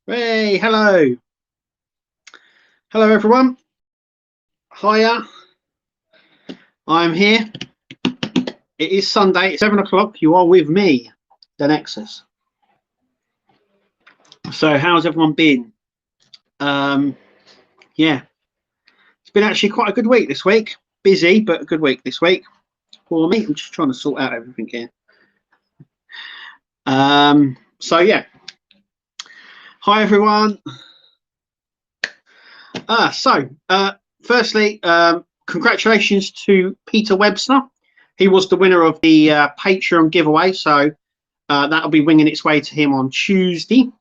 Hey, hello. Hello, everyone. Hiya. I'm here. It is Sunday. It's 7 o'clock. You are with me, the Nexus. So, how's everyone been? Yeah, it's been actually quite a good week this week. Busy, but a good week this week for me. I'm just trying to sort out everything here. Yeah. Hi, everyone. Firstly, congratulations to Peter Webster. He was the winner of the Patreon giveaway, so that'll be winging its way to him on Tuesday.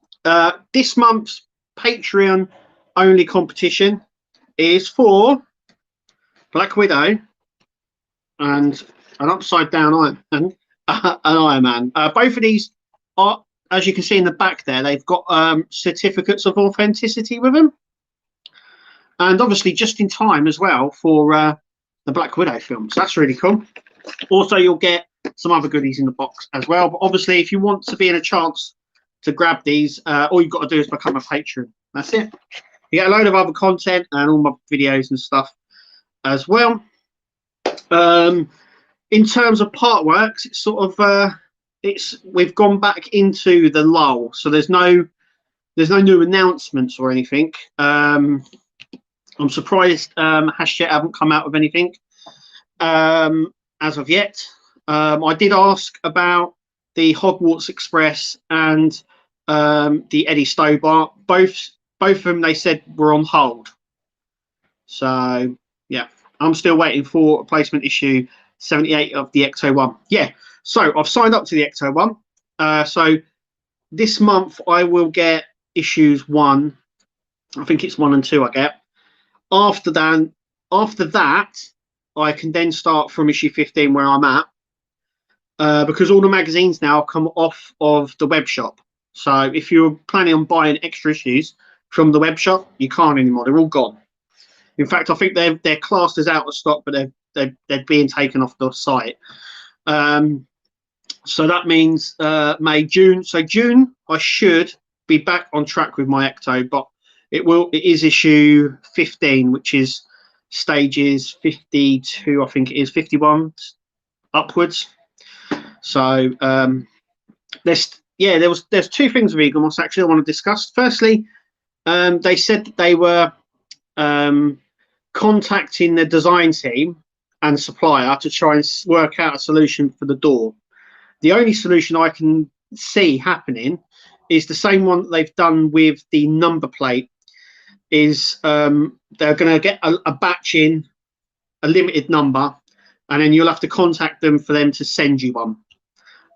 This month's Patreon only competition is for Black Widow and an upside down Iron Man. An Iron Man. Both of these are, as you can see in the back there, they've got certificates of authenticity with them. And obviously just in time as well for the Black Widow film. So that's really cool. Also, you'll get some other goodies in the box as well. But obviously, if you want to be in a chance to grab these, all you've got to do is become a patron. That's it. You get a load of other content and all my videos and stuff as well. In terms of Partworks, it's sort of we've gone back into the lull, so there's no new announcements or anything. I'm surprised Hachette haven't come out with anything as of yet. I did ask about the Hogwarts Express and the Eddie Stobart. Both of them, they said, were on hold. So, yeah, I'm still waiting for a placement issue 78 of the Ecto-1. Yeah, so I've signed up to the Ecto-1. So this month I will get issues 1. I think it's 1 and 2 I get. After that, I can then start from issue 15 where I'm at, because all the magazines now come off of the web shop. So if you're planning on buying extra issues from the web shop, you can't anymore. They're all gone. In fact, I think they're classed as out of stock, but they're being taken off the site. So that means May, June. So June, I should be back on track with my Ecto, but it is issue 15, which is stages 52, I think it is 51 upwards. So there's 2 things with Eagle Moss actually I want to discuss. Firstly, they said that they were contacting the design team and supplier to try and work out a solution for the door. The only solution I can see happening is the same one that they've done with the number plate. Is they're going to get a batch in, a limited number, and then you'll have to contact them for them to send you one,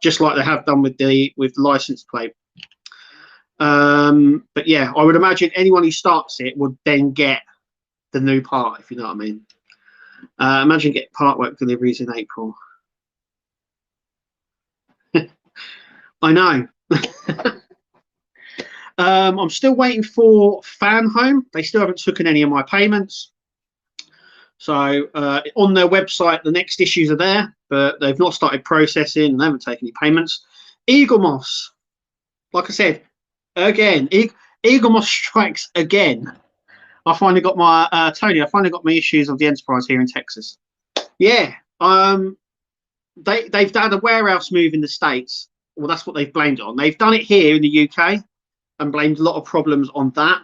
just like they have done with the license plate. But yeah, I would imagine anyone who starts it would then get the new part, if you know what I mean. Imagine getting Partwork deliveries in April. I know. I'm still waiting for Fan Home. They still haven't taken any of my payments. So on their website, the next issues are there, but they've not started processing and they haven't taken any payments. Eagle Moss, like I said, again, Eagle Moss strikes again. I finally got my Tony. I finally got my issues of the Enterprise here in Texas. Yeah, they've had a warehouse move in the States. Well, that's what they've blamed it on. They've done it here in the UK and blamed a lot of problems on that.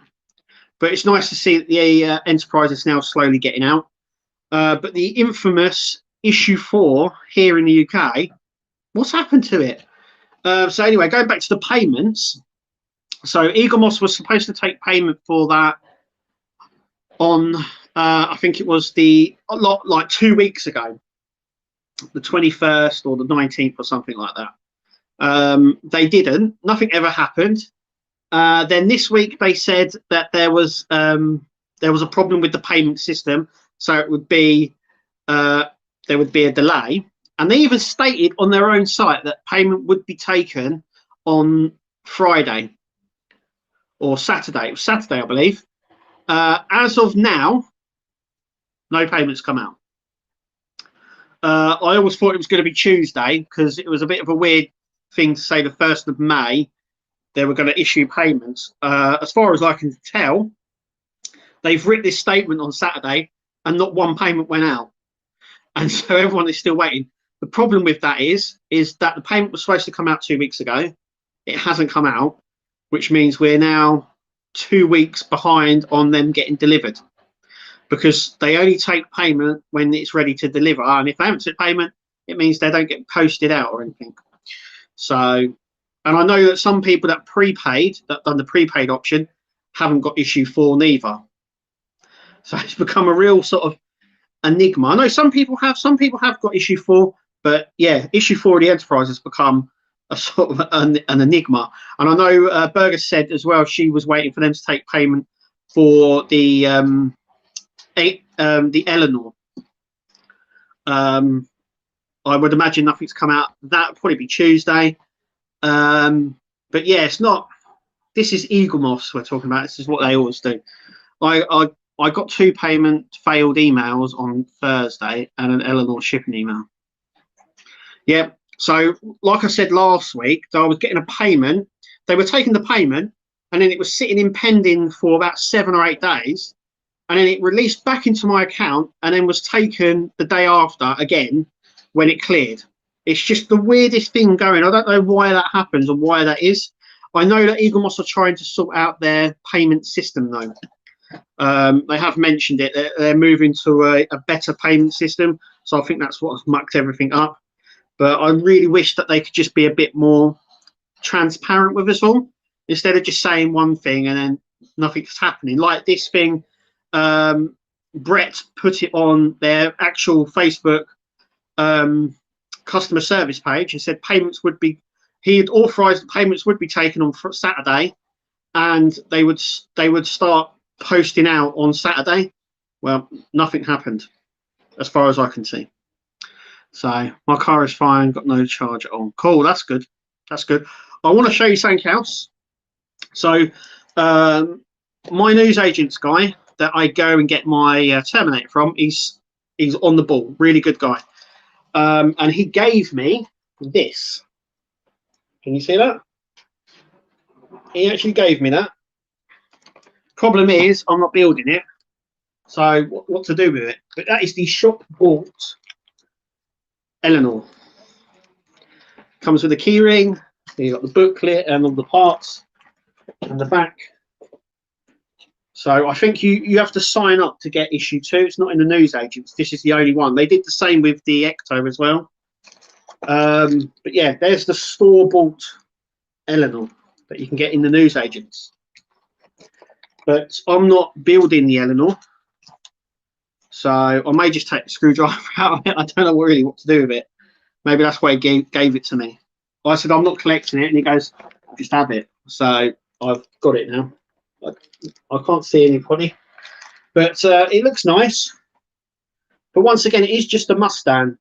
But it's nice to see that the Enterprise is now slowly getting out. But the infamous issue 4 here in the UK, what's happened to it? So anyway, going back to the payments. So Eagle Moss was supposed to take payment for that on, I think it was like 2 weeks ago, the 21st or the 19th or something like that. They didn't. Nothing ever happened. Then this week they said that there was a problem with the payment system, so it would be there would be a delay, and they even stated on their own site that payment would be taken on Friday or Saturday. It was Saturday, I believe. As of now, no payments come out. I always thought it was going to be Tuesday because it was a bit of a weird thing to say the 1st of May they were going to issue payments. As far as I can tell, they've written this statement on Saturday and not one payment went out. And so everyone is still waiting. The problem with that is that the payment was supposed to come out 2 weeks ago. It hasn't come out, which means we're now 2 weeks behind on them getting delivered, because they only take payment when it's ready to deliver. And if they haven't took payment, it means they don't get posted out or anything. So, and I know that some people that prepaid, that done the prepaid option, haven't got issue 4 neither. So it's become a real sort of enigma. I know some people have got issue 4, but yeah, issue 4 of the Enterprise has become a sort of an enigma. And I know Berger said as well she was waiting for them to take payment for the Eleanor. I would imagine nothing's come out. That'll probably be Tuesday. But yeah, it's not. This is Eaglemoss we're talking about. This is what they always do. I got 2 payment failed emails on Thursday and an Eleanor shipping email. Yeah. So like I said last week, I was getting a payment. They were taking the payment and then it was sitting in pending for about 7 or 8 days. And then it released back into my account and then was taken the day after again when it cleared. It's just the weirdest thing going. I don't know why that happens or why that is. I know that Eaglemoss are trying to sort out their payment system though. They have mentioned it. They're moving to a better payment system. So I think that's what's mucked everything up. But I really wish that they could just be a bit more transparent with us all, instead of just saying one thing and then nothing's happening. Like this thing, Brett put it on their actual Facebook customer service page and said payments would be, he had authorized payments would be taken on Saturday and they would start posting out on Saturday. Well, nothing happened as far as I can see. So my car is fine, got no charge at all. Cool, that's good. That's good. I want to show you something else. So my newsagents guy that I go and get my Terminator from, he's on the ball, really good guy. And he gave me this. Can you see that? He actually gave me that. Problem is, I'm not building it. So what to do with it? But that is the shop bought Eleanor. Comes with a key ring. You got the booklet and all the parts and the back. So I think you have to sign up to get issue 2. It's not in the newsagents. This is the only one. They did the same with the Ecto as well. But yeah, there's the store-bought Eleanor that you can get in the newsagents. But I'm not building the Eleanor. So I may just take the screwdriver out of it. I don't know really what to do with it. Maybe that's why he gave it to me. I said, I'm not collecting it. And he goes, just have it. So I've got it now. I can't see anybody. But it looks nice. But once again, it is just a Mustang.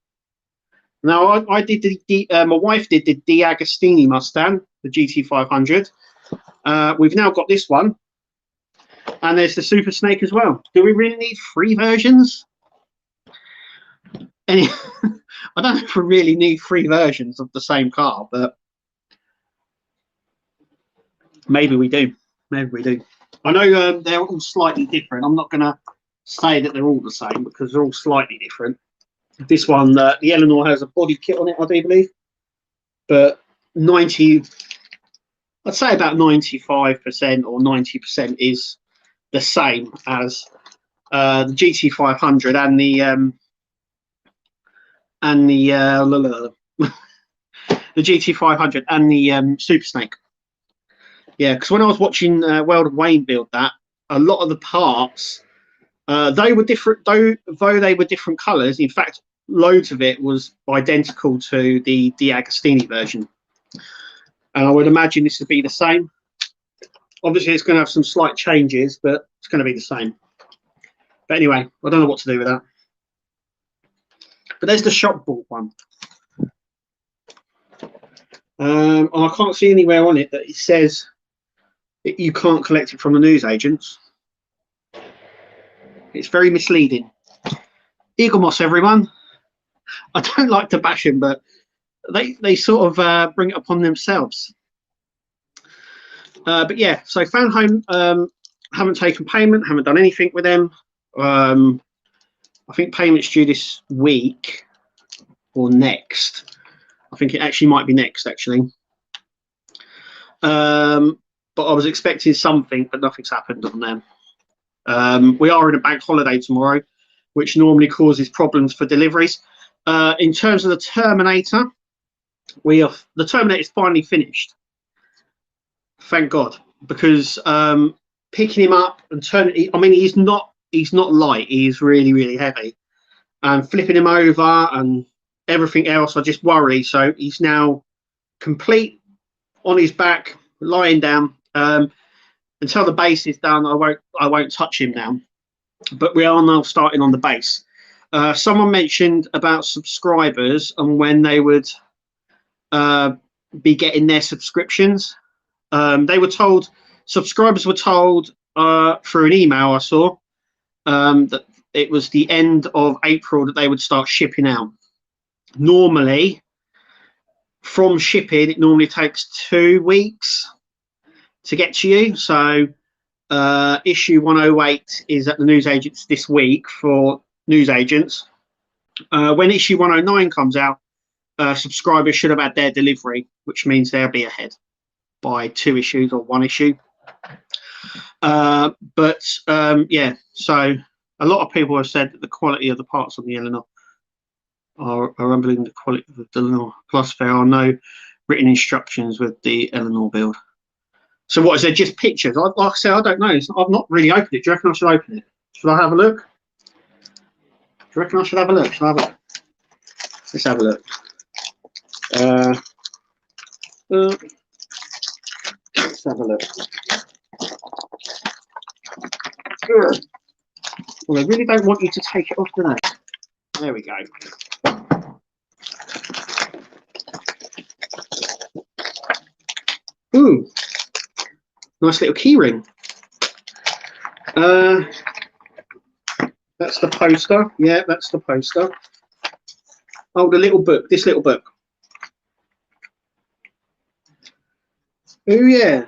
Now, I did my wife did the D'Agostini Mustang, the GT500. We've now got this one. And there's the Super Snake as well. Do we really need 3 versions? I don't know if we really need 3 versions of the same car, but maybe we do. Maybe we do. I know they're all slightly different. I'm not going to say that they're all the same because they're all slightly different. This one, the Eleanor has a body kit on it, I do believe. But I'd say about 95% or 90% is the same as the GT500 and the GT500 and the Super Snake. Yeah, because when I was watching World of Wayne build that, a lot of the parts they were different, though they were different colours. In fact, loads of it was identical to the D'Agostini version, and I would imagine this would be the same. Obviously, it's going to have some slight changes, but it's going to be the same. But anyway, I don't know what to do with that. But there's the shop bought one. And I can't see anywhere on it that it says that you can't collect it from the newsagents. It's very misleading. Eaglemoss, everyone. I don't like to bash them, but they sort of bring it upon themselves. But yeah, so Fan Home, haven't taken payment, haven't done anything with them. I think payment's due this week or next. I think it actually might be next, actually. But I was expecting something, but nothing's happened on them. We are in a bank holiday tomorrow, which normally causes problems for deliveries. In terms of the Terminator, the Terminator is finally finished. Thank God, because picking him up and turning, I mean, he's not light. He's really, really heavy, and flipping him over and everything else, I just worry. So he's now complete on his back, lying down. Until the base is done, I won't touch him now. But we are now starting on the base. Someone mentioned about subscribers and when they would be getting their subscriptions. They were told, subscribers were told through an email I saw, that it was the end of April that they would start shipping out. Normally, from shipping, it normally takes 2 weeks to get to you. So issue 108 is at the newsagents this week for newsagents. When issue 109 comes out, subscribers should have had their delivery, which means they'll be ahead by 2 issues or 1 issue. Yeah, so a lot of people have said that the quality of the parts on the Eleanor are rumbling the quality of the Eleanor. Plus, there are no written instructions with the Eleanor build. So what is there? Just pictures? Like I said, I don't know. I've not really opened it. Do you reckon I should open it? Should I have a look? Do you reckon I should have a look? Should I have a look? Let's have a look. Let's have a look. Well, they really don't want you to take it off, do they? There we go. Ooh, nice little key ring. That's the poster. Yeah, that's the poster. Oh, the little book. This little book. Oh yeah.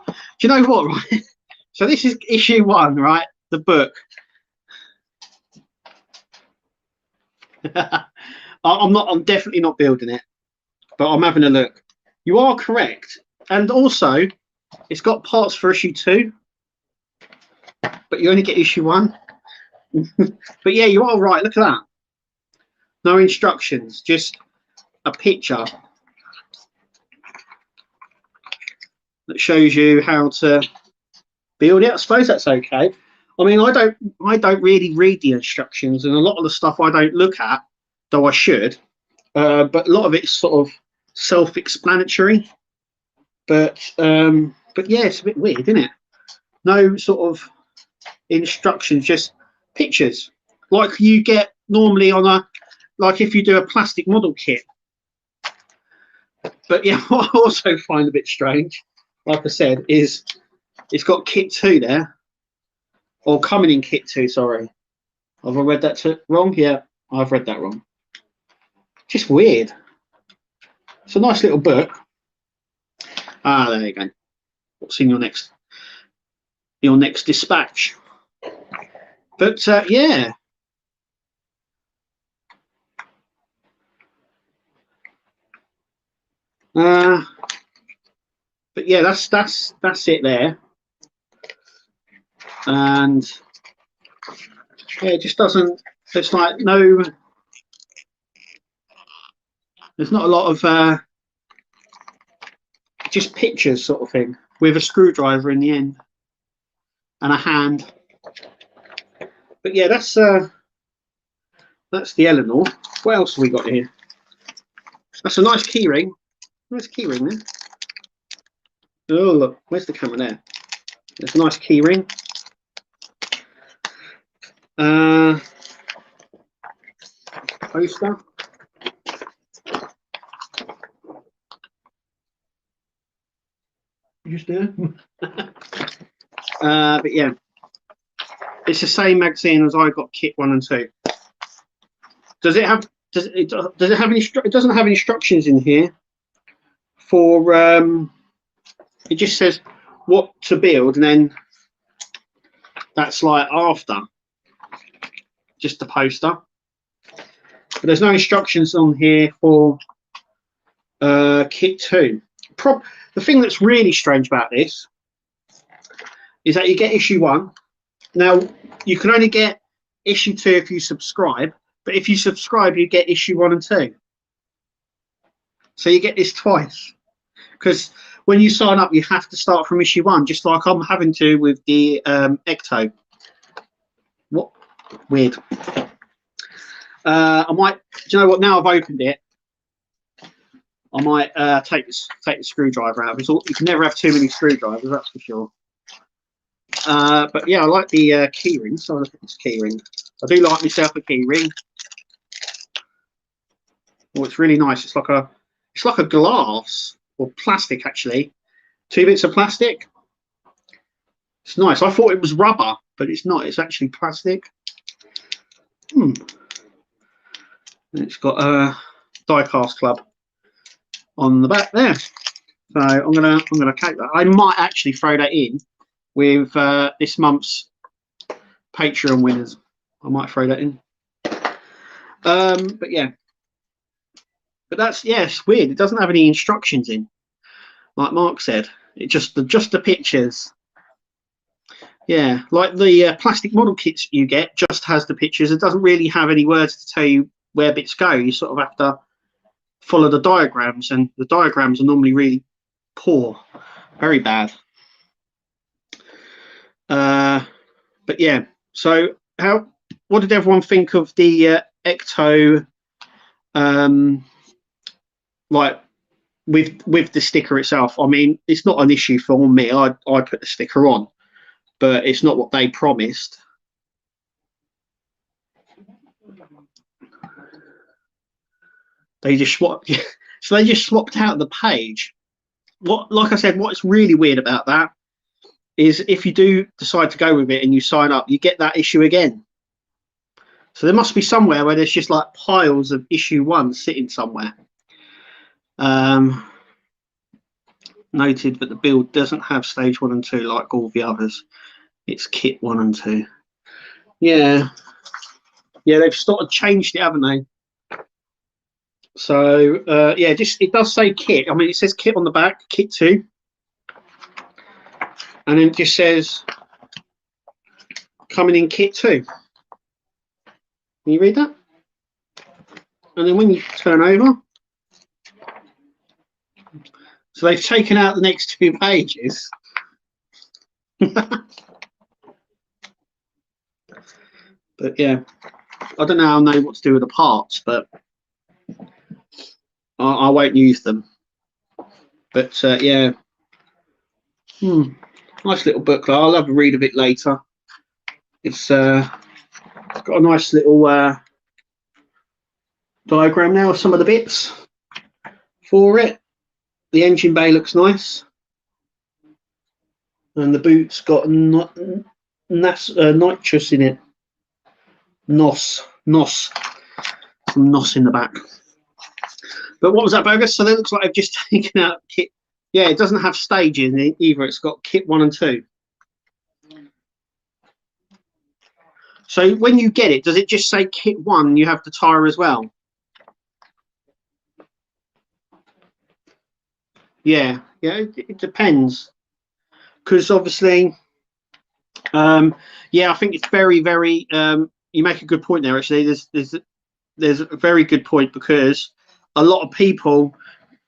Do you know what? Right. So this is issue 1, right? The book. I'm definitely not building it, but I'm having a look. You are correct, and also it's got parts for issue 2, but you only get issue 1. But yeah, you are right. Look at that. No instructions, just a picture that shows you how to build it. I suppose that's okay. I mean, I don't really read the instructions, and a lot of the stuff I don't look at, though I should. But a lot of it's sort of self-explanatory. But yeah, it's a bit weird, isn't it? No sort of instructions, just pictures, like you get normally on a, like if you do a plastic model kit. But yeah, what I also find a bit strange, like I said, is it's got kit 2 there, or coming in kit 2. Sorry, have I read that wrong? Yeah, I've read that wrong. Just weird. It's a nice little book. Ah, there you go. What's in your next dispatch? But yeah. But yeah, that's it there. And yeah, it just doesn't, it's like no, there's not a lot of just pictures sort of thing with a screwdriver in the end and a hand. But yeah, that's the Eleanor. What else have we got here? That's a nice key ring. Nice key ring there. Oh look, where's the camera there? There's a nice key ring. Poster. Just there. But yeah, it's the same magazine as I got kit 1 and 2. Does it have? Does it have any? It doesn't have instructions in here for. It just says what to build, and then that's like after, just the poster. But there's no instructions on here for kit 2. The thing that's really strange about this is that you get issue 1. Now, you can only get issue 2 if you subscribe, but if you subscribe, you get issue 1 and 2. So you get this twice. Because when you sign up, you have to start from issue 1, just like I'm having to with the Ecto. What? Weird. I might, do you know what, now I've opened it, I might take the screwdriver out. You can never have too many screwdrivers, that's for sure. But yeah, I like the key ring. So look at this key ring. I do like myself a key ring. Oh, it's really nice. It's like a glass or plastic, actually. 2 bits of plastic. It's nice. I thought it was rubber, but it's not. It's actually plastic. And it's got a die-cast club on the back there. So I'm gonna take that. I might actually throw that in with this month's Patreon winners. I might throw that in. But yeah. But that's, yeah, it's weird. It doesn't have any instructions in, like Mark said. It just the pictures. Yeah, like the plastic model kits you get just has the pictures. It doesn't really have any words to tell you where bits go. You sort of have to follow the diagrams, and the diagrams are normally really poor, very bad. But yeah, so what did everyone think of the Ecto, like with the sticker itself? I mean, it's not an issue for me. I put the sticker on, but it's not what they promised. They just swapped. So they just swapped out the page. Like I said, what's really weird about that is if you do decide to go with it and you sign up, you get that issue again. So there must be somewhere where there's just like piles of issue 1 sitting somewhere. Noted that the build doesn't have stage 1 and 2 like all the others. It's kit 1 and 2. Yeah, they've sort of changed it, haven't they? So yeah, it does say kit. I mean, it says kit on the back, kit 2, and then it just says coming in kit 2. Can you read that? And then when you turn over, so they've taken out the next 2 pages. But yeah, I don't know how I know what to do with the parts, but I won't use them. But yeah, nice little booklet. I'll have a read of it later. It's got a nice little diagram now of some of the bits for it. The engine bay looks nice, and the boot's got nitrous in it. NOS, some NOS in the back. But what was that, Bogus? So that looks like I've just taken out kit. Yeah, it doesn't have stages in it either. It's got kit 1 and 2. So when you get it, does it just say kit 1? You have the tyre as well. Yeah, it depends, because obviously, yeah, I think it's very, very. You make a good point there. Actually, there's a very good point, because a lot of people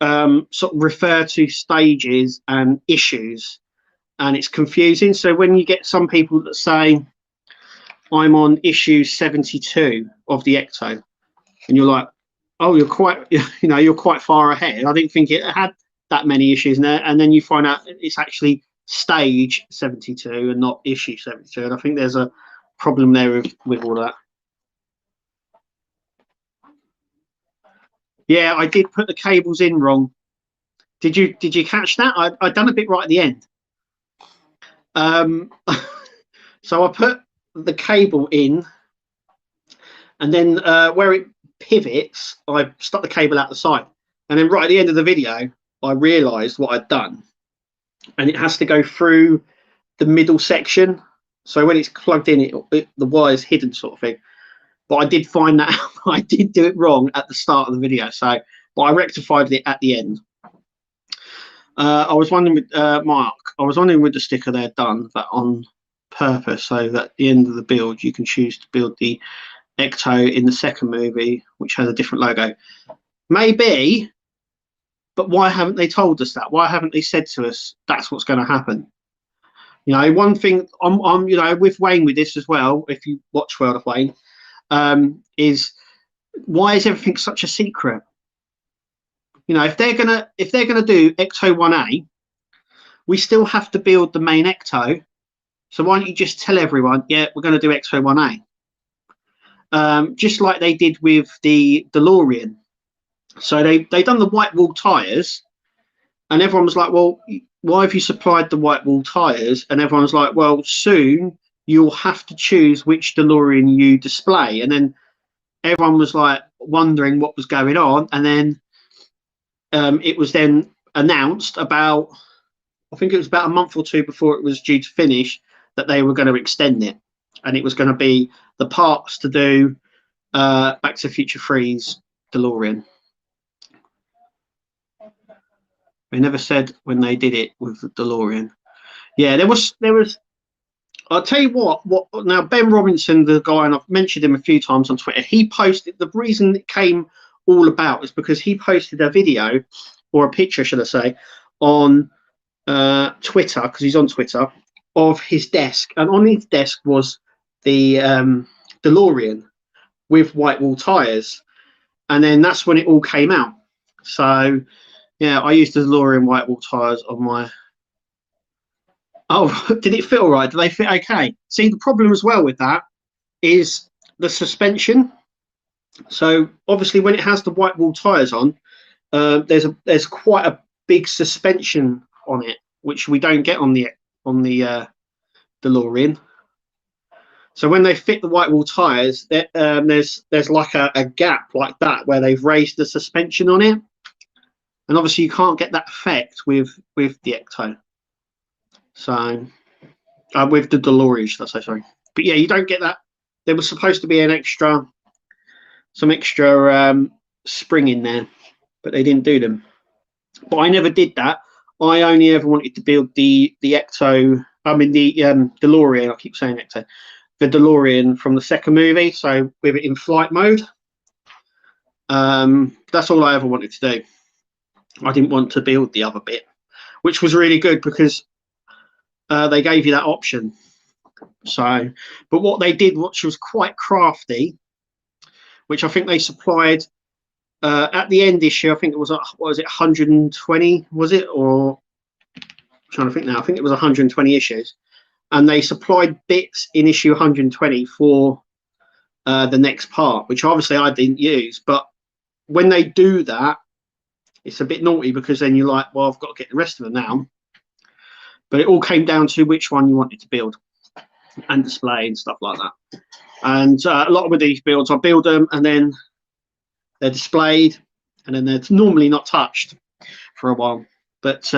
sort of refer to stages and issues, and it's confusing. So when you get some people that say, I'm on issue 72 of the Ecto, and you're like, oh, you're quite, you're quite far ahead. I didn't think it had that many issues in there, and then you find out it's actually stage 72 and not issue 72, and I think there's a problem there with all that. Yeah, I did put the cables in wrong. Did you catch that? I done a bit right at the end. So I put the cable in, and then where it pivots, I stuck the cable out the side, and then right at the end of the video, I realised what I'd done. and it has to go through the middle section. So when it's plugged in, the wire's hidden, sort of thing. But I did find that I did do it wrong at the start of the video, so but I rectified it at the end. I was wondering with Mark, I was wondering with the sticker they're done that on purpose, so that at the end of the build you can choose to build the Ecto in the second movie, which has a different logo. Maybe, but why haven't they told us that? Why haven't they said to us that's what's going to happen? You know, one thing I'm you know, with Wayne with this as well. If you watch World of Wayne, is why is everything such a secret? You know, if they're gonna do Ecto 1A, we still have to build the main Ecto. So why don't you just tell everyone, yeah, we're going to do Ecto 1A, just like they did with the DeLorean. So they done the white wall tires, and everyone was like, well, why have you supplied the white wall tires? And everyone was like, well, soon you'll have to choose which DeLorean you display. And then everyone was like wondering what was going on, and then it was then announced about, I think it was about a month or two before it was due to finish, that they were going to extend it, and it was going to be the parts to do Back to the Future 3's DeLorean. They never said when they did it with the DeLorean. Yeah, there was. I'll tell you what. Now, Ben Robinson, the guy, and I've mentioned him a few times on Twitter. He posted, the reason it came all about is because he posted a video, or a picture, should I say, on Twitter, because he's on Twitter, of his desk, and on his desk was the DeLorean with white wall tires, and then that's when it all came out. So yeah, I used the DeLorean white wall tires on my. Oh, did it fit all right? Do they fit okay? See, the problem as well with that is the suspension. So obviously, when it has the white wall tires on, there's quite a big suspension on it, which we don't get on the DeLorean. So when they fit the white wall tires, there's like a gap like that where they've raised the suspension on it, and obviously you can't get that effect with the Ecto. So with the DeLorean, should I say? Sorry, but yeah, you don't get that. There was supposed to be some extra spring in there, but they didn't do them. But I never did that. I only ever wanted to build the Ecto. I mean the DeLorean. I keep saying Ecto. The DeLorean from the second movie. So with it in flight mode. That's all I ever wanted to do. I didn't want to build the other bit, which was really good because they gave you that option. So, but what they did, which was quite crafty, which I think they supplied at the end issue, I think it was, what was it, 120, was it? Or I'm trying to think now. I think it was 120 issues. And they supplied bits in issue 120 for the next part, which obviously I didn't use. But when they do that, it's a bit naughty because then you're like, well, I've got to get the rest of them now. But it all came down to which one you wanted to build and display and stuff like that. And a lot of these builds, I build them and then they're displayed and then they're normally not touched for a while. But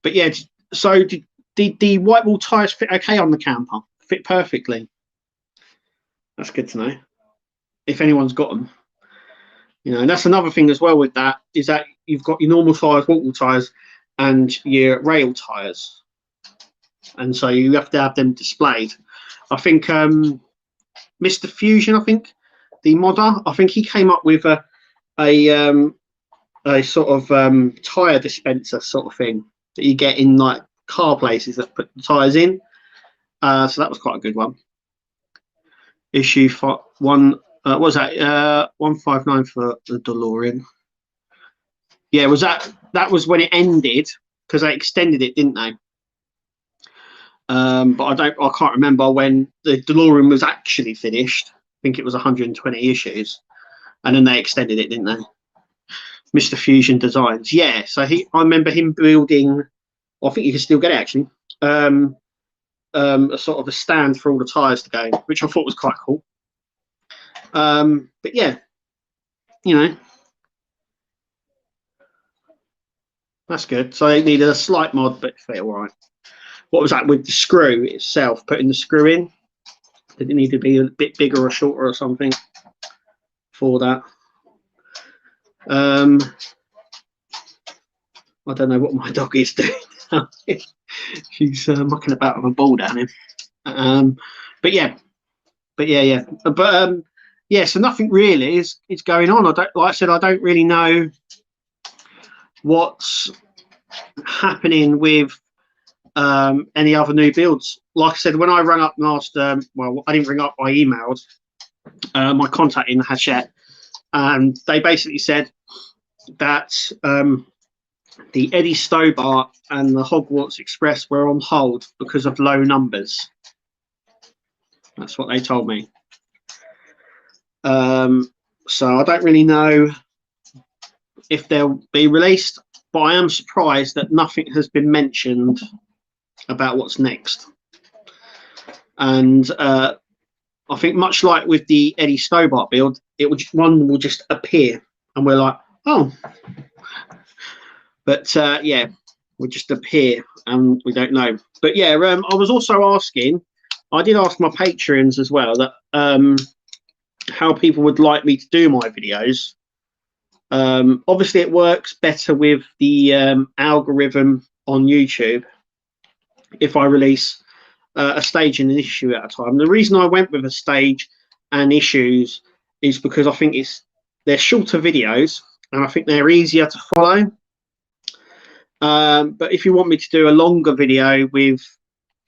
yeah, so did the white wall tires fit okay on the camper? Fit perfectly. That's good to know. If anyone's got them. You know, and that's another thing as well with that, is that you've got your normal tires, white wall tires, and your rail tires. And so you have to have them displayed. I think Mr. Fusion, I think, the modder, I think he came up with a sort of tire dispenser sort of thing that you get in like car places that put the tires in. So that was quite a good one. Issue 1, what was that? 159 for the DeLorean. Yeah, was that was when it ended because they extended it, didn't they? But I can't remember when the DeLorean was actually finished. I think it was 120 issues, and then they extended it, didn't they? Mr. Fusion Designs, yeah. So I remember him building. I think you can still get it actually. A sort of a stand for all the tires to go, which I thought was quite cool. But yeah, you know. That's good. So they needed a slight mod, but it fit all right. What was that with the screw itself? Putting the screw in? Did it need to be a bit bigger or shorter or something for that? I don't know what my dog is doing. She's mucking about with a ball down here. But yeah. Yeah. So nothing really is going on. I don't, like I said, I don't really know what's happening with any other new builds. Like I said, when I rang up and asked, well, I didn't ring up, I emailed my contact in Hachette, and they basically said that the Eddie Stobart and the Hogwarts Express were on hold because of low numbers. That's what they told me. So I don't really know if they'll be released, but I am surprised that nothing has been mentioned about what's next. And I think much like with the Eddie Stobart build, one will just appear, and we're like, oh. But yeah, will just appear, and we don't know. But yeah, I was also asking, I did ask my Patreons as well that how people would like me to do my videos. Obviously, it works better with the algorithm on YouTube if I release a stage and an issue at a time. The reason I went with a stage and issues is because I think they're shorter videos, and I think they're easier to follow. But if you want me to do a longer video with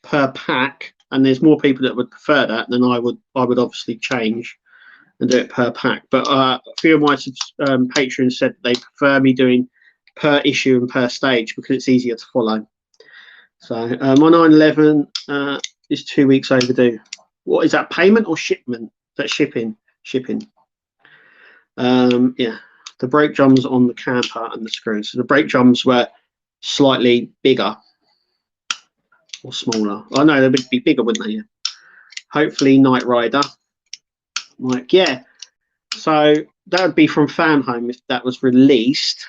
per pack, and there's more people that would prefer that, then I would obviously change and do it per pack. But a few of my patrons said they prefer me doing per issue and per stage because it's easier to follow. So my 911 is 2 weeks overdue. What is that, payment or shipment? Is that shipping? Yeah, the brake drums on the camper and the screws. So the brake drums were slightly bigger or smaller. I know they'd be bigger, wouldn't they? Yeah. Hopefully Knight Rider. Like, yeah. So that would be from Fan Home if that was released.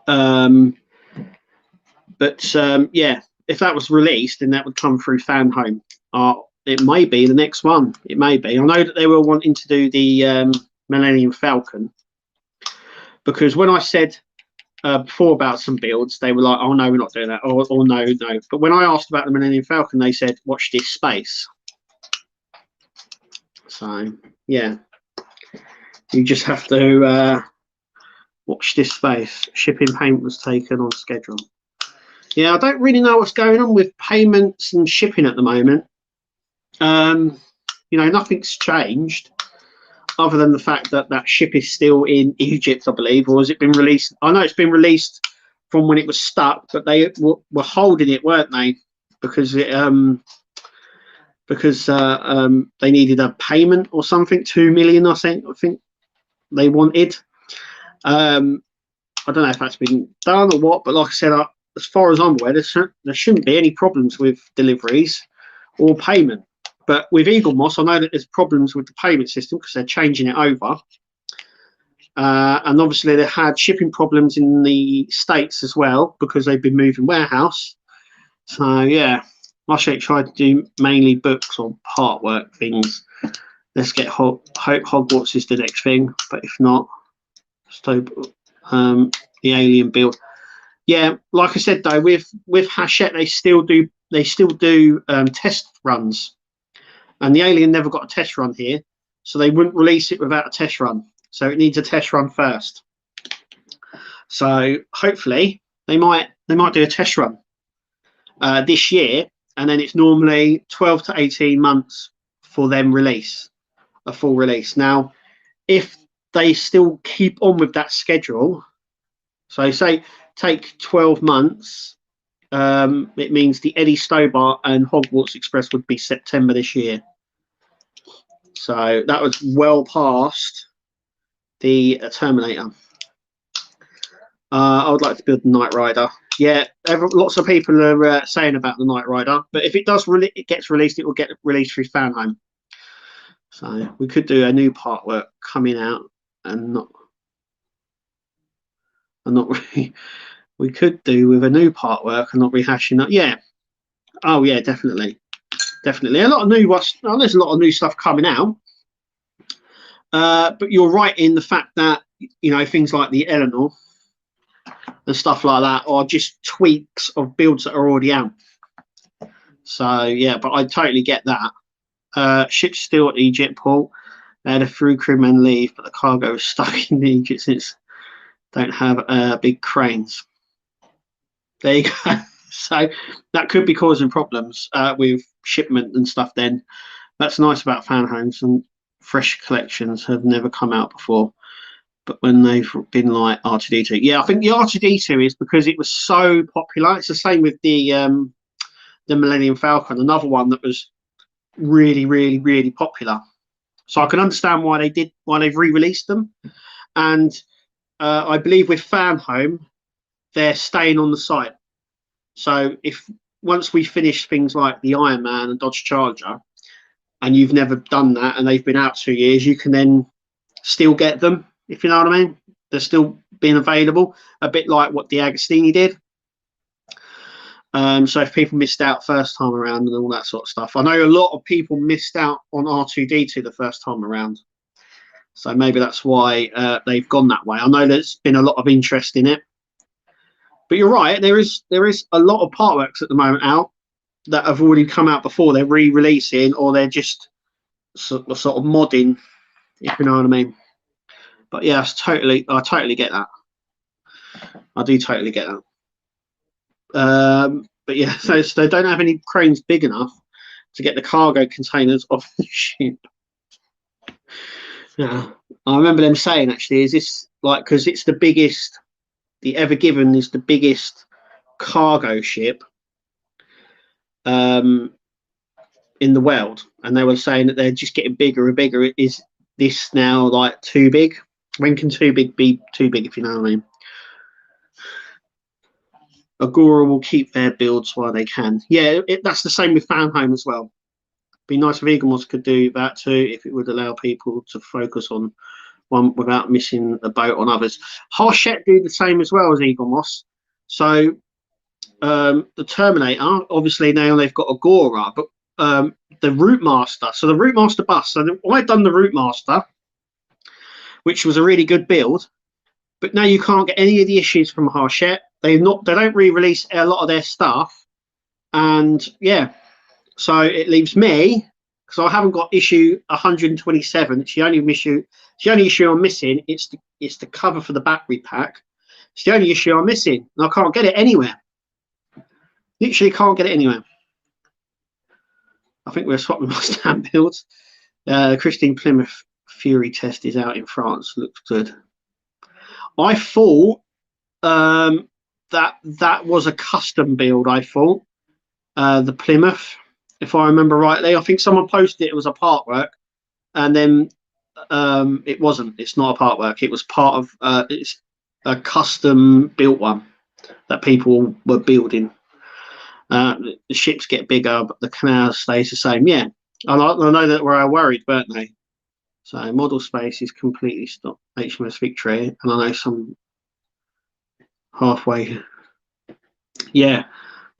Yeah, if that was released, then that would come through Fan Home. It may be the next one. It may be. I know that they were wanting to do the Millennium Falcon, because when I said before about some builds, they were like, oh no, we're not doing that, or no. But when I asked about the Millennium Falcon, they said, watch this space. So yeah, you just have to watch this space. Shipping payment was taken on schedule. Yeah, I don't really know what's going on with payments and shipping at the moment. You know, nothing's changed other than the fact that that ship is still in Egypt, I believe, or has it been released? I know it's been released from when it was stuck, but they were holding it, weren't they? Because it they needed a payment or something, 2 million, I think they wanted. I don't know if that's been done or what, but like I said, as far as I'm aware, there shouldn't be any problems with deliveries or payment. But with Eaglemoss, I know that there's problems with the payment system because they're changing it over. And obviously they had shipping problems in the States as well because they've been moving warehouse. So yeah, I should try to do mainly books or part work things. Let's get hope Hogwarts is the next thing, but if not, the alien build. Yeah, like I said though, with Hachette they still do test runs, and the alien never got a test run here, so they wouldn't release it without a test run. So it needs a test run first. So hopefully they might do a test run this year, and then it's normally 12 to 18 months for them release a full release. Now, if they still keep on with that schedule, so say take 12 months, it means the Eddie Stobart and Hogwarts Express would be September this year. So that was well past the Terminator. I would like to build the Knight Rider. Yeah, lots of people are saying about the Knight Rider, but if it gets released, it will get released through Fan Home. So we could do a new part work coming out and not really we could do with a new part work and not rehashing that. Yeah. Oh yeah, definitely. Definitely. A lot of new, well, there's a lot of new stuff coming out. But you're right in the fact that, you know, things like the Eleanor and stuff like that are just tweaks of builds that are already out. So yeah, but I totally get that. Ship's still at Egypt port. They had a few crewmen leave, but the cargo is stuck in Egypt since don't have big cranes. There you go. So that could be causing problems with shipment and stuff. Then that's nice about fan homes, and fresh collections have never come out before. But when they've been like R2D2, yeah, I think the R2D2 is because it was so popular. It's the same with the Millennium Falcon, another one that was really, really, really popular. So I can understand why they've re-released them. And I believe with Fan Home, they're staying on the site. So if once we finish things like the Iron Man and Dodge Charger, and you've never done that, and they've been out 2 years, you can then still get them, if you know what I mean. They're still being available, a bit like what the Agostini did. So if people missed out first time around and all that sort of stuff, I know a lot of people missed out on R2D2 the first time around. So maybe that's why they've gone that way. I know there's been a lot of interest in it. But you're right, there is a lot of part works at the moment out that have already come out before. They're re-releasing, or they're just sort of modding, if you know what I mean. But yeah, I totally get that. I do totally get that. But yeah, so they don't have any cranes big enough to get the cargo containers off the ship. Yeah, I remember them saying, actually, is this like, because it's the biggest, the Ever Given is the biggest cargo ship in the world, and they were saying that they're just getting bigger and bigger. Is this now like too big? When can too big be too big, if you know what I mean? Agora will keep their builds while they can. Yeah, that's the same with Fan Home as well. Be nice if Eaglemoss could do that too, if it would allow people to focus on one without missing the boat on others. Hachette do the same as well as Eaglemoss. So the Terminator, obviously now they've got Agora, but the Route Master. So the Route Master bus. So I've done the Route Master, which was a really good build, but now you can't get any of the issues from Hachette. They don't re-release a lot of their stuff, and yeah, so it leaves me, because I haven't got issue 127. It's the only issue I'm missing. It's the cover for the battery pack. It's the only issue I'm missing, and I can't get it anywhere. Literally can't get it anywhere. I think we're swapping my stand builds. Christine Plymouth Fury test is out in France. Looks good. I thought that was a custom build. I thought the Plymouth, if I remember rightly. I think someone posted it was a part work, and then it wasn't. It's not a part work. It was part of it's a custom built one that people were building. The ships get bigger, but the canal stays the same. Yeah, I know that were worried, weren't they? So model space is completely stopped. HMS Victory, and I know some halfway. Yeah,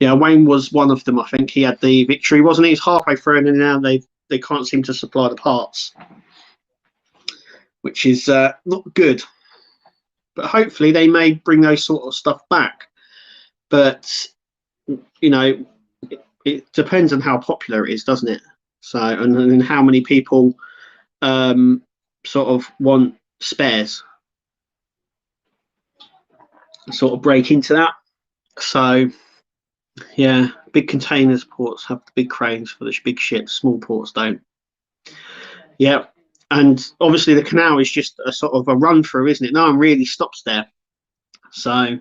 Wayne was one of them. I think he had the Victory, wasn't he? He's halfway through, and now they can't seem to supply the parts, which is not good. But hopefully they may bring those sort of stuff back. But you know, it depends on how popular it is, doesn't it? So and how many people sort of want spares, sort of break into that. So yeah, big containers ports have the big cranes for the big ships, small ports don't. Yeah, and obviously the canal is just a sort of a run through, isn't it? No one really stops there. So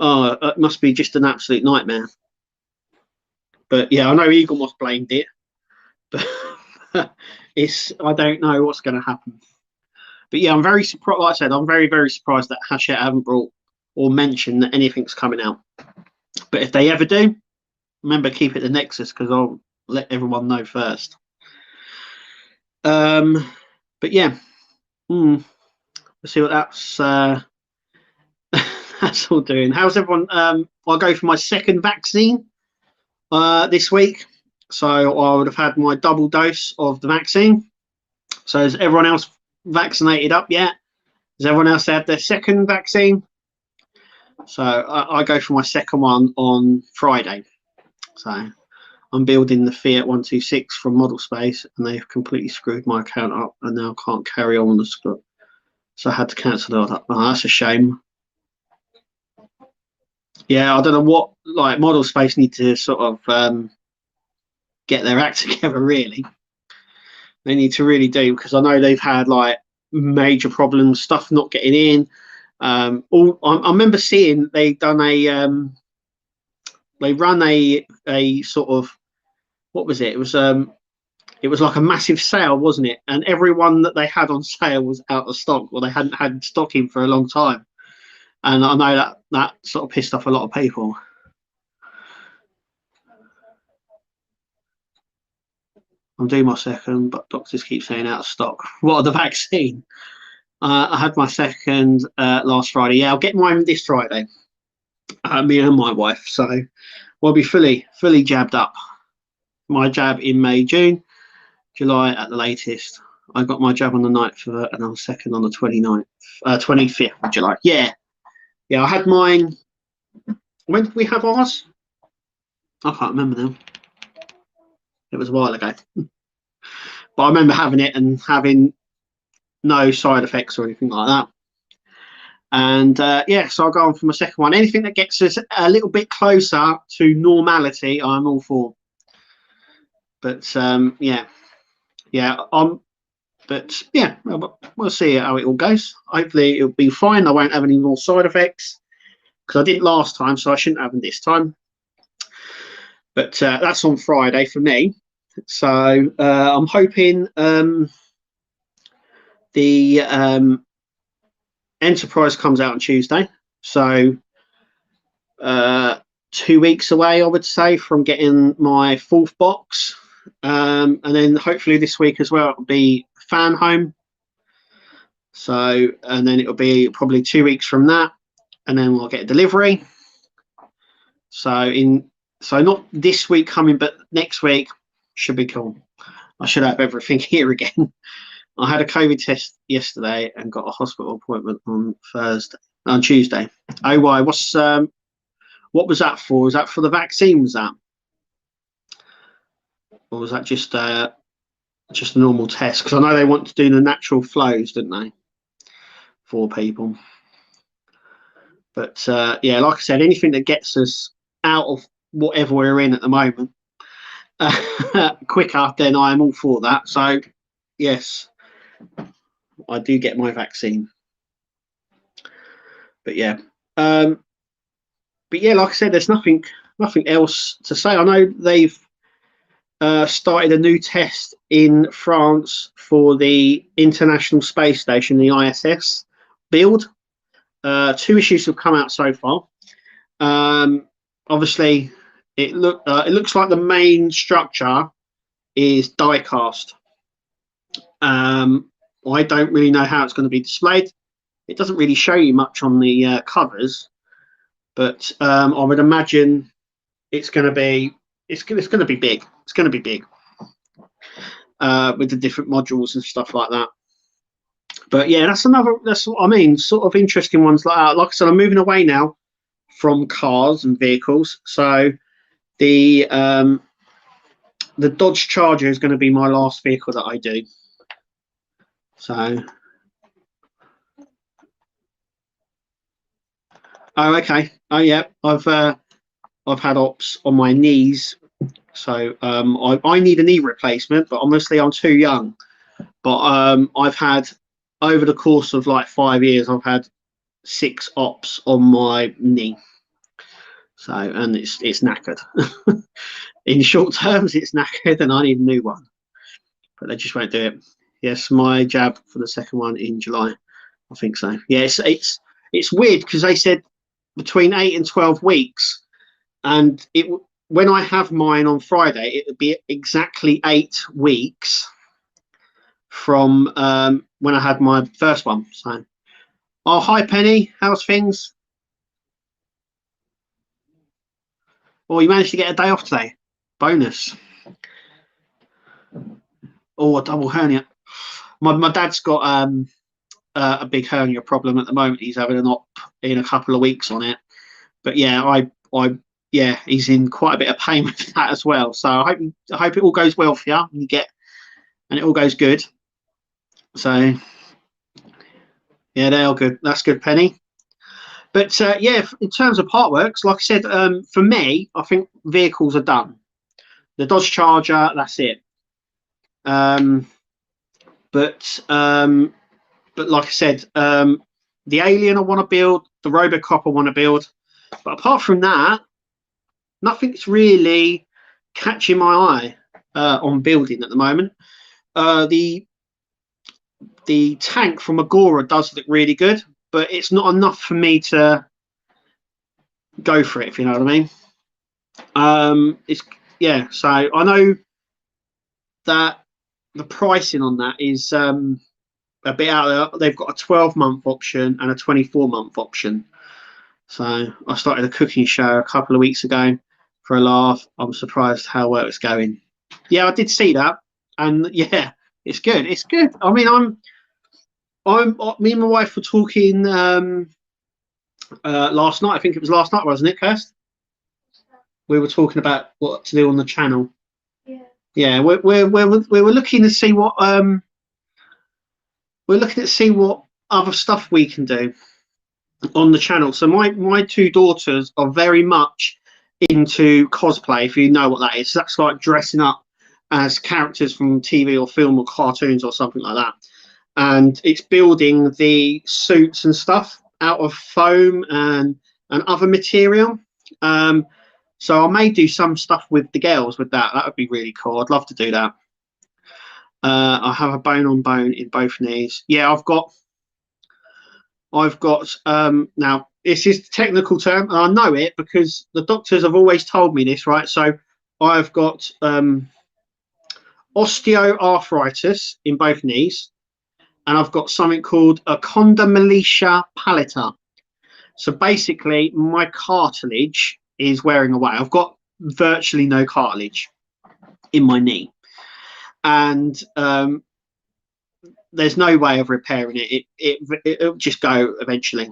it must be just an absolute nightmare. But yeah, I know Eaglemoss blamed it, but I don't know what's going to happen. But yeah, I'm very surprised. Like I said, I'm very, very surprised that Hachette haven't brought or mentioned that anything's coming out. But if they ever do, remember, keep it the Nexus, because I'll let everyone know first. But yeah, let's see what that's That's all doing. How's everyone? I go for my second vaccine this week, so I would have had my double dose of the vaccine. So is everyone else vaccinated up yet? Has everyone else had their second vaccine? So I go for my second one on Friday. So I'm building the Fiat 126 from Model Space, and they've completely screwed my account up, and now I can't carry on the script. So I had to cancel it. Oh, that's a shame. Yeah, I don't know what like Model Space need to sort of get their act together. Really, they need to really do, because I know they've had like major problems, stuff not getting in. I remember seeing they done they run a sort of, what was it? It was like a massive sale, wasn't it? And everyone that they had on sale was out of stock, or they hadn't had stock in for a long time. And I know that sort of pissed off a lot of people. I'm doing my second, but doctors keep saying out of stock. What, the vaccine? I had my second last Friday. Yeah, I'll get mine this Friday. Me and my wife. So we'll be fully jabbed up. My jab in May, June, July at the latest. I got my jab on the 9th and I'm second on the 29th, 25th of July. Yeah. I had mine. When did we have ours? I can't remember now. It was a while ago. But I remember having it and having no side effects or anything like that. And so I'll go on for my second one. Anything that gets us a little bit closer to normality, I'm all for. But we'll see how it all goes. Hopefully it'll be fine. I won't have any more side effects, because I didn't last time, so I shouldn't have them this time. But that's on Friday for me. So I'm hoping the Enterprise comes out on Tuesday. So 2 weeks away, I would say, from getting my fourth box. And then hopefully this week as well, it'll be Fan Home. So, and then it'll be probably 2 weeks from that, and then we'll get a delivery. So not this week coming, but next week should be cool. I should have everything here again. I had a COVID test yesterday and got a hospital appointment on Tuesday. Oh, why? What was that for? Was that for the vaccine? Was that, or was that just a normal test? Because I know they want to do the natural flows, didn't they, for people? But like I said, anything that gets us out of whatever we're in at the moment quicker, then I am all for that. So yes, I do get my vaccine. But like I said, there's nothing else to say. I know they've started a new test in France for the International Space Station, the ISS build. 2 issues have come out so far. Obviously, it looks like the main structure is die-cast. I don't really know how it's going to be displayed. It doesn't really show you much on the covers, but I would imagine it's going to be big. It's going to be big with the different modules and stuff like that. But yeah, that's what I mean, sort of interesting ones like that. Like I said, I'm moving away now from cars and vehicles. So the Dodge Charger is going to be my last vehicle that I do. So, oh, okay. Oh, yeah. I've had ops on my knees, so I need a knee replacement. But honestly, I'm too young. But I've had, over the course of like 5 years, I've had 6 ops on my knee. So, and it's knackered. In short terms, it's knackered, and I need a new one. But they just won't do it. Yes, my jab for the second one in July. I think so. Yeah, it's weird, because they said between 8 and 12 weeks, and when I have mine on Friday, it would be exactly 8 weeks from when I had my first one. So, oh, hi Penny, how's things? Or you managed to get a day off today. Bonus. Or a double hernia. My dad's got a big hernia problem at the moment. He's having an op in a couple of weeks on it. But yeah, yeah, he's in quite a bit of pain with that as well. So I hope it all goes well for you and it all goes good. So yeah, they're all good. That's good, Penny. But yeah, in terms of part works, like I said, for me, I think vehicles are done. The Dodge Charger, that's it. But like I said, the Alien I want to build, the Robocop I want to build. But apart from that, nothing's really catching my eye on building at the moment. The tank from Agora does look really good, but it's not enough for me to go for it, if you know what I mean. Yeah, so I know that the pricing on that is a bit out there. They've got a 12-month option and a 24-month option. So I started a cooking show a couple of weeks ago for a laugh. I'm surprised how well it's going. Yeah, I did see that, and yeah, it's good. It's good. I mean, me and my wife were talking last night. I think it was last night, wasn't it, Kirst? We were talking about what to do on the channel. Yeah, we were looking to see what other stuff we can do on the channel. So my two daughters are very much into cosplay, if you know what that is. That's like dressing up as characters from TV or film or cartoons or something like that. And it's building the suits and stuff out of foam and other material. So I may do some stuff with the girls with that. That would be really cool. I'd love to do that. I have a bone on bone in both knees. Yeah, I've got now this is the technical term, and I know it because the doctors have always told me this, right? So I've got osteoarthritis in both knees, and I've got something called a condylomalacia pallata. So basically my cartilage is wearing away. I've got virtually no cartilage in my knee, and there's no way of repairing it. It'll just go eventually.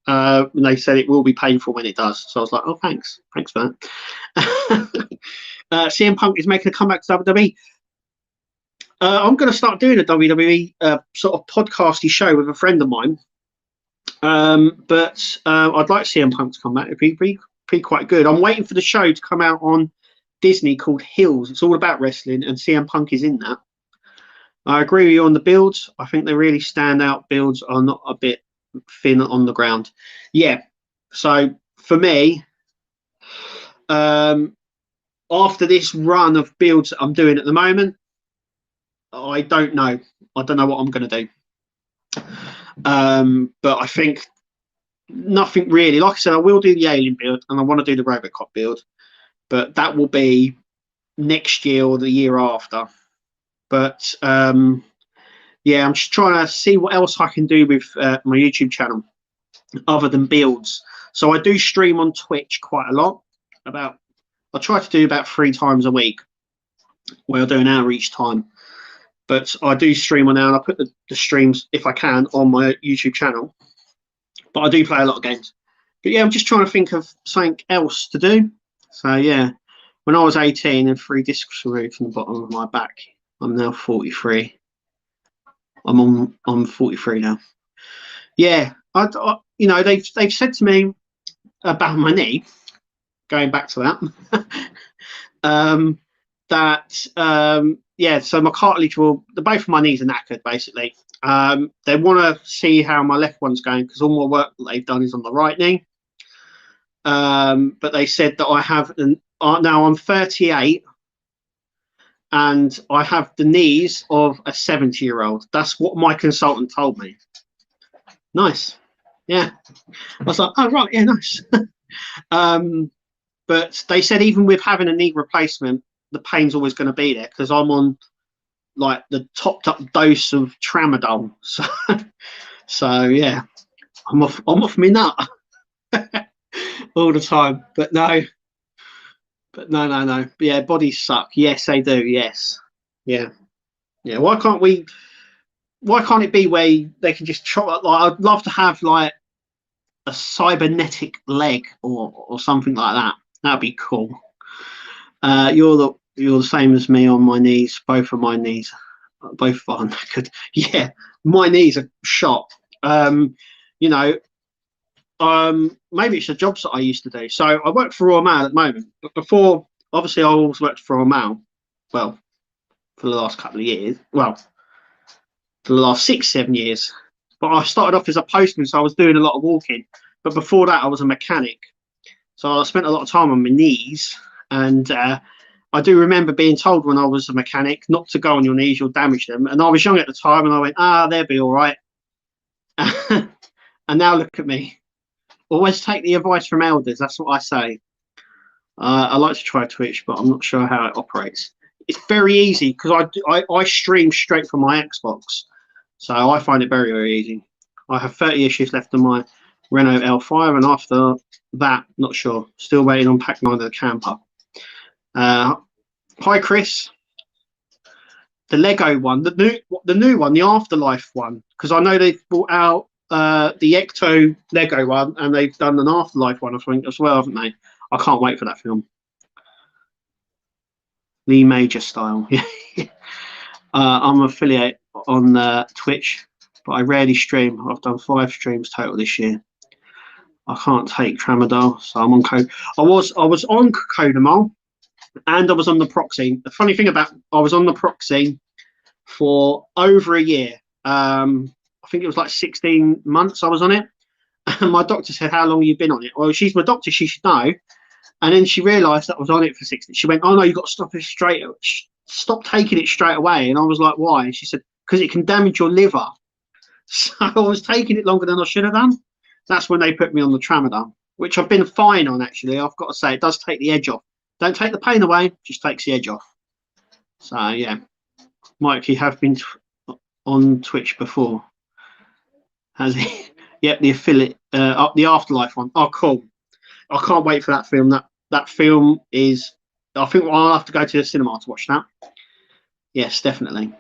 And they said it will be painful when it does. So I was like, oh, thanks for that. CM Punk is making a comeback to WWE. I'm going to start doing a WWE sort of podcasty show with a friend of mine. But I'd like CM Punk to come back. It'd be quite good. I'm waiting for the show to come out on Disney called Hills. It's all about wrestling, and CM Punk is in that. I agree with you on the builds. I think the really standout builds are not a bit thin on the ground. Yeah. So for me, after this run of builds that I'm doing at the moment, I don't know. I don't know what I'm going to do. But I think nothing really. Like I said, I will do the Alien build and I want to do the Robocop build, but that will be next year or the year after. But yeah, I'm just trying to see what else I can do with my YouTube channel other than builds. So I do stream on Twitch quite a lot. I try to do about 3 times a week. Where I do an hour each time. But I do stream on now, and I put the streams, if I can, on my YouTube channel. But I do play a lot of games. But yeah, I'm just trying to think of something else to do. So yeah, when I was 18 and 3 discs removed from the bottom of my back, I'm now 43. I'm 43 now. Yeah, I you know, they've said to me about my knee, going back to that, yeah, so my cartilage both of my knees are knackered basically. They want to see how my left one's going because all my work that they've done is on the right knee. But they said that I have now I'm 38 and I have the knees of a 70-year-old. That's what my consultant told me. Nice. Yeah. I was like, oh, right. Yeah, nice. But they said even with having a knee replacement, the pain's always going to be there because I'm on like the topped up dose of tramadol. So yeah, I'm off my nut all the time. But no, But no, no, no. But yeah, bodies suck. Yes, they do. Yes. Yeah. Yeah. Why can't it be where they can just chop? Like, I'd love to have like a cybernetic leg or something like that. That'd be cool. You're the same as me on my knees. Both of my knees, both are knackered. Yeah, my knees are shot. You know, maybe it's the jobs that I used to do. So I work for Royal Mail at the moment, but before, obviously, I always worked for Royal Mail. Well, for the last couple of years. Well, for the last 6, 7 years. But I started off as a postman, so I was doing a lot of walking. But before that, I was a mechanic. So I spent a lot of time on my knees. And I do remember being told when I was a mechanic not to go on your knees, you'll damage them. And I was young at the time, and I went, they'll be all right. And now look at me. Always take the advice from elders. That's what I say. I like to try Twitch, but I'm not sure how it operates. It's very easy because I stream straight from my Xbox. So I find it very, very easy. I have 30 issues left on my Renault L5, and after that, not sure. Still waiting on Pack 9 of the camper. Hi, Chris. The Lego one, the new one, the Afterlife one, because I know they've brought out the Ecto Lego one, and they've done an Afterlife one, I think, as well, haven't they? I can't wait for that film. Lee Major style. I'm affiliate on Twitch, but I rarely stream. I've done 5 streams total this year. I can't take Tramadol, so I'm on code. I was on Codamol, and I was on the Proxine. The funny thing about I was on the Proxine for over a year. I think it was like 16 months I was on it. And my doctor said, "How long have you been on it?" Well, she's my doctor, she should know. And then she realised that I was on it for 16. She went, "Oh no, you've got to stop taking it straight away." And I was like, "Why?" And she said, "Because it can damage your liver." So I was taking it longer than I should have done. That's when they put me on the Tramadol, which I've been fine on, actually. I've got to say, it does take the edge off. Don't take the pain away, just takes the edge off. So yeah, Mike, you have been on Twitch before, has he? Yep, the affiliate, the Afterlife one. Oh, cool. I can't wait for that film. That film is. I think I'll have to go to the cinema to watch that. Yes, definitely.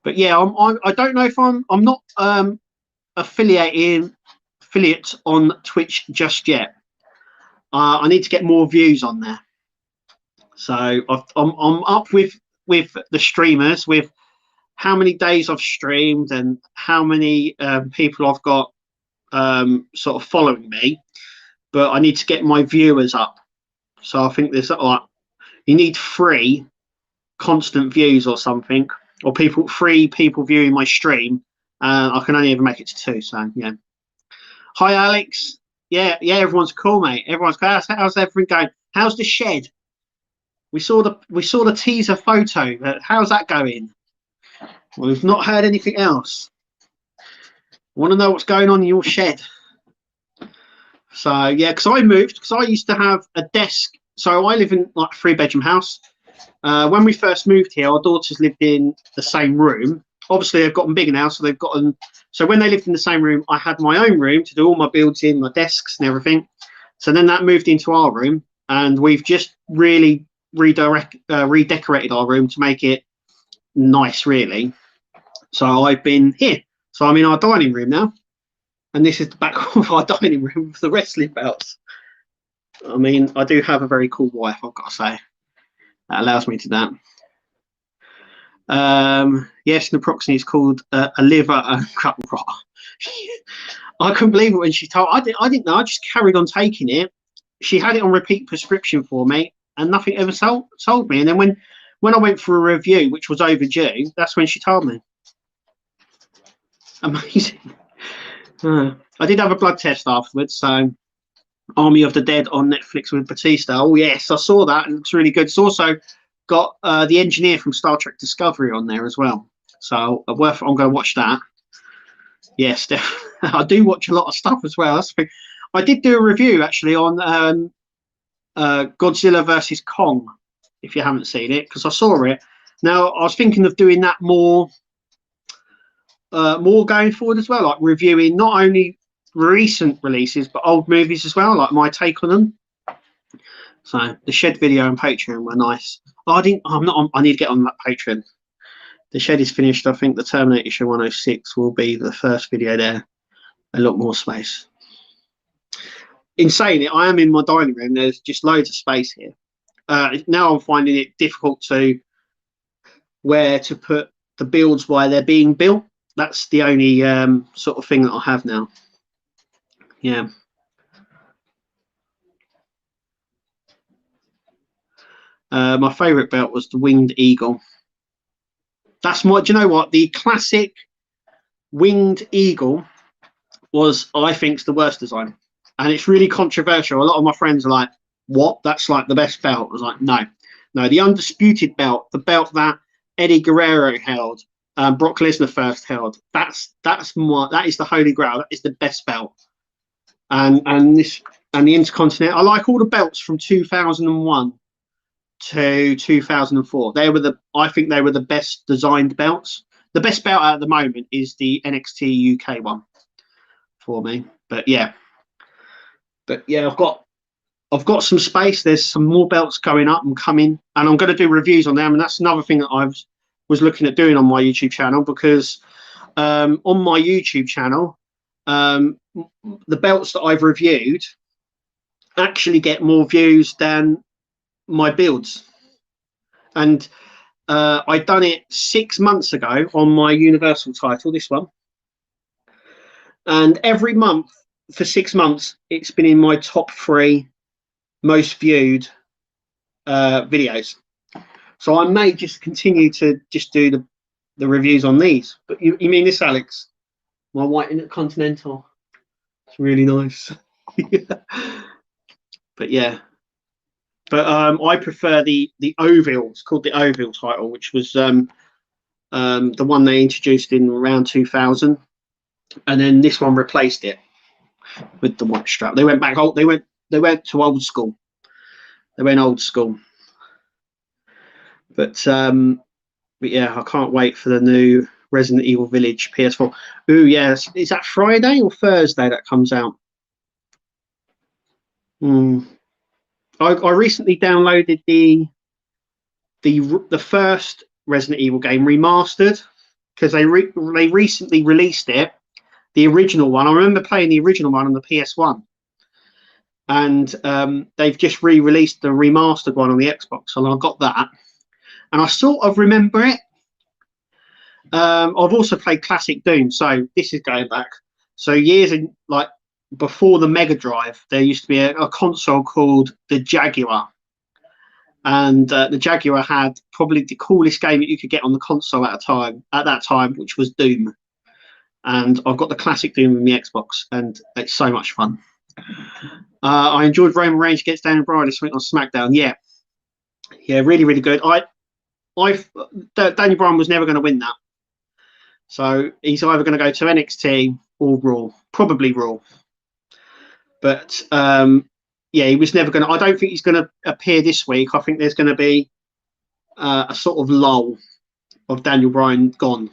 But yeah, I don't know if I'm not affiliate on Twitch just yet. I need to get more views on there. So I'm up with the streamers, with how many days I've streamed and how many people I've got sort of following me. But I need to get my viewers up. So I think there's like, you need 3 constant views or something, or 3 people viewing my stream. I can only ever make it to 2. So yeah. Hi, Alex. Yeah, everyone's cool, mate. Everyone's cool. How's everything going? How's the shed? We saw the teaser photo. How's that going? Well, we've not heard anything else. I want to know what's going on in your shed. So yeah, because I moved, because I used to have a desk. So I live in like a 3-bedroom house. When we first moved here, our daughters lived in the same room. Obviously, they've gotten bigger now, so they've gotten. So when they lived in the same room, I had my own room to do all my builds in, my desks and everything. So then that moved into our room, and we've just really redecorated our room to make it nice, really. So I've been here. So I'm in our dining room now, and this is the back of our dining room with the wrestling belts. I mean, I do have a very cool wife, I've got to say. That allows me to that. Yes, naproxen is called a liver and gut rot. I couldn't believe it when she told. I didn't know. I just carried on taking it. She had it on repeat prescription for me, and nothing ever told me. And then when I went for a review, which was overdue, that's when she told me. Amazing. I did have a blood test afterwards. So, Army of the Dead on Netflix with Batista. Oh yes, I saw that. It looks really good. It's also got the engineer from Star Trek Discovery on there as well. So I'm going to watch that. Yes, I do watch a lot of stuff as well. I did do a review actually on Godzilla versus Kong, if you haven't seen it, because I saw it. Now I was thinking of doing that more going forward as well, like reviewing not only recent releases but old movies as well, like my take on them. So the shed video and Patreon were nice. Oh, I didn't. I'm not. I need to get on that Patreon. The shed is finished. I think the Terminator Show 106 will be the first video there. A lot more space. In saying it, I am in my dining room. There's just loads of space here. Now I'm finding it difficult to where to put the builds while they're being built. That's the only sort of thing that I have now. Yeah. My favourite belt was the Winged Eagle. That's my. Do you know what? The classic Winged Eagle was, I think, the worst design, and it's really controversial. A lot of my friends are like, "What? That's like the best belt." I was like, "No, no. The undisputed belt, the belt that Eddie Guerrero held, Brock Lesnar first held. That is the holy grail. That is the best belt." And the Intercontinental. I like all the belts from 2001 to 2004. I think they were the best designed belts. The best belt at the moment is the NXT UK one for me. But yeah, I've got some space. There's some more belts going up and coming, and I'm going to do reviews on them. And that's another thing that I was looking at doing on my YouTube channel, because on my YouTube channel, the belts that I've reviewed actually get more views than my builds. And I'd done it 6 months ago on my Universal title, this one, and every month for 6 months it's been in my top 3 most viewed videos. So I may just continue to just do the reviews on these. But you mean this, Alex? My white Intercontinental. It's really nice. But yeah. But I prefer the Ovil. It's called the Ovil title, which was the one they introduced in around 2000, and then this one replaced it with the white strap. They went back. They went to old school. They went old school. But yeah, I can't wait for the new Resident Evil Village PS4. Ooh, yes. Is that Friday or Thursday that comes out? I recently downloaded the first Resident Evil game remastered, because they recently released it, the original one. I remember playing the original one on the PS1, and they've just re-released the remastered one on the Xbox, and I got that, and I sort of remember it. I've also played classic Doom, so this is going back. So years in, like, before the Mega Drive, there used to be a console called the Jaguar, and the Jaguar had probably the coolest game that you could get on the console at that time, which was Doom. And I've got the classic Doom on the Xbox, and it's so much fun. I enjoyed Roman Reigns against Daniel Bryan this week on SmackDown. Yeah, really, really good. Daniel Bryan was never going to win that, so he's either going to go to NXT or Raw, probably Raw. But yeah, he was never going to. I don't think he's going to appear this week. I think there's going to be a sort of lull of Daniel Bryan gone,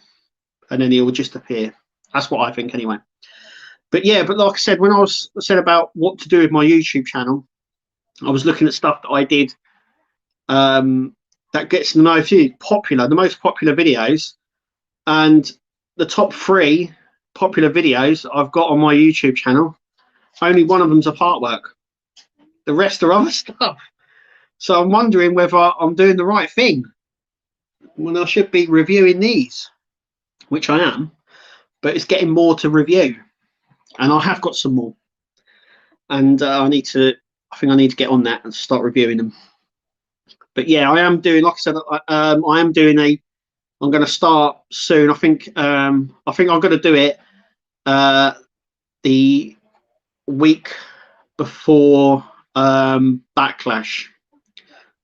and then he'll just appear. That's what I think, anyway. But yeah, but like I said, when I said about what to do with my YouTube channel, I was looking at stuff that I did that gets the most popular videos, and the top 3 popular videos I've got on my YouTube channel, only one of them's a part work. The rest are other stuff. So I'm wondering whether I'm doing the right thing when I should be reviewing these, which I am, but it's getting more to review, and I have got some more, and I think I need to get on that and start reviewing them. But yeah, I am doing, like I said, I'm going to start soon. I think I'm going to do it the week before Backlash,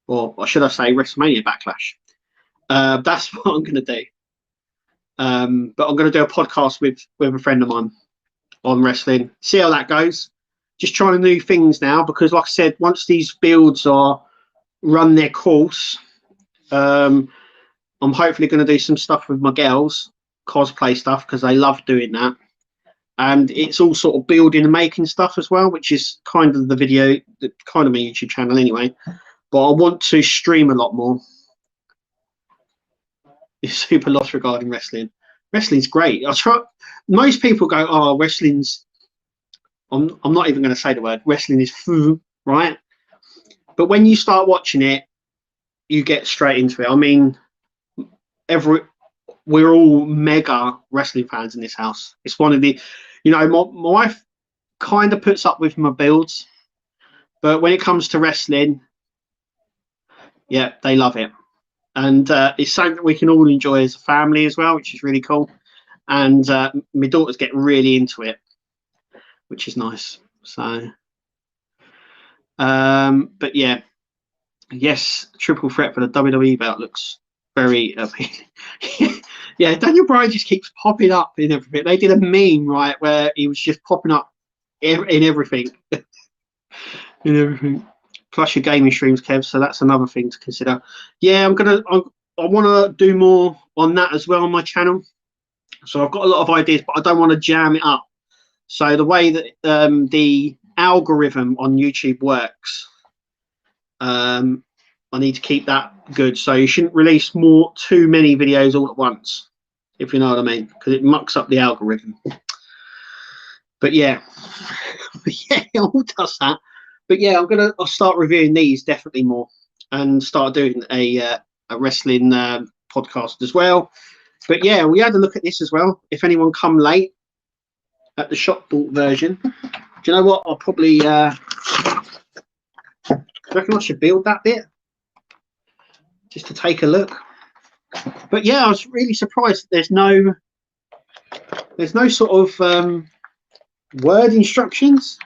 or should I say WrestleMania Backlash. That's what I'm going to do. But I'm going to do a podcast with a friend of mine on wrestling. See how that goes. Just trying new things now, because like I said, once these builds are run their course, I'm hopefully going to do some stuff with my girls, cosplay stuff, because they love doing that. and it's all sort of building and making stuff as well, which is kind of the video, kind of my YouTube channel anyway. But I want to stream a lot more. It's super lost regarding wrestling. Wrestling's great. I try. Most people go, "Oh, wrestling's." I'm not even going to say the word. Wrestling is foo, right? But when you start watching it, you get straight into it. I mean, we're all mega wrestling fans in this house. It's one of the, you know, my wife kind of puts up with my builds, but when it comes to wrestling, yeah, they love it. And it's something that we can all enjoy as a family as well, which is really cool. And my daughters get really into it, which is nice. So, but yeah, yes, triple threat for the WWE belt looks very appealing. Yeah, Daniel Bryan just keeps popping up in everything. They did a meme, right, where he was just popping up in everything. In everything. Plus your gaming streams, Kev, so that's another thing to consider. Yeah, I want to do more on that as well on my channel. So I've got a lot of ideas, but I don't want to jam it up. So the way that the algorithm on YouTube works, I need to keep that good. So you shouldn't release too many videos all at once, if you know what I mean, because it mucks up the algorithm. But yeah, yeah, it all does that. But yeah, I'll start reviewing these definitely more, and start doing a wrestling podcast as well. But yeah, we had a look at this as well. If anyone come late at the shop bought version, do you know what? I'll probably. Do you reckon I should build that bit just to take a look? But yeah, I was really surprised there's no sort of word instructions.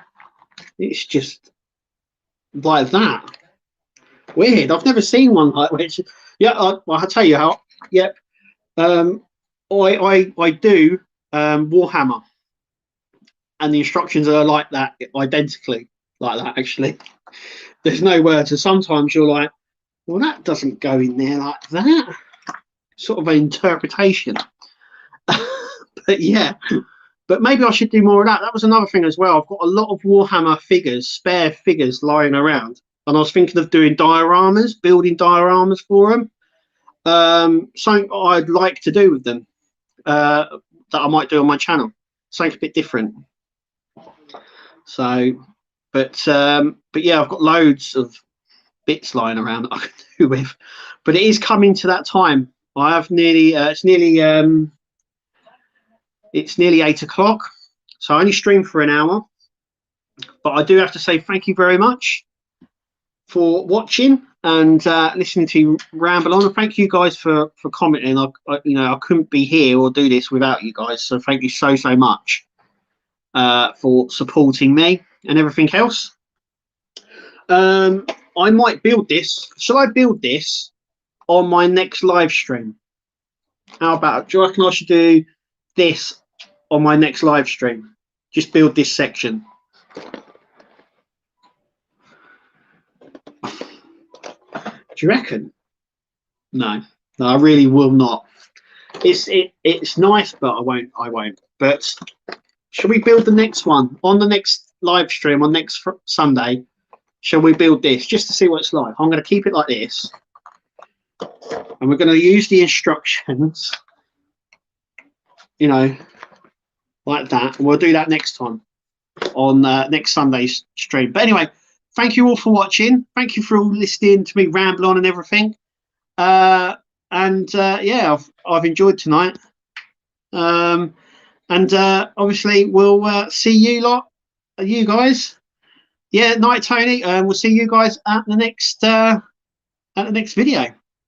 It's just like that. Weird. I've never seen one like which. Yeah, I'll tell you how. Yep. I do Warhammer, and the instructions are like that, identically like that. Actually, there's no words, and sometimes you're like, well, that doesn't go in there like that. Sort of an interpretation. But yeah. But maybe I should do more of that. That was another thing as well. I've got a lot of Warhammer figures, spare figures lying around. And I was thinking of doing dioramas, building dioramas for them. Something I'd like to do with them that I might do on my channel. Something a bit different. So, but yeah, I've got loads of bits lying around that I can do with. But it is coming to that time. I have nearly, it's nearly 8 o'clock, so I only stream for an hour. But I do have to say thank you very much for watching and listening to ramble on. And thank you guys for commenting. I couldn't be here or do this without you guys. So thank you so much for supporting me and everything else. I might build this. Shall I build this on my next live stream? How about? Do you reckon I should do this on my next live stream? Just build this section. Do you reckon? No, I really will not. It's nice, but I won't. But shall we build the next one on the next live stream on next Sunday? Shall we build this just to see what it's like? I'm going to keep it like this, and we're going to use the instructions, you know, like that. And we'll do that next time on next Sunday's stream. But anyway, thank you all for watching. Thank you for all listening to me ramble on and everything. Yeah, I've enjoyed tonight. And obviously we'll see you guys. Yeah, night, Tony. We'll see you guys at the next video.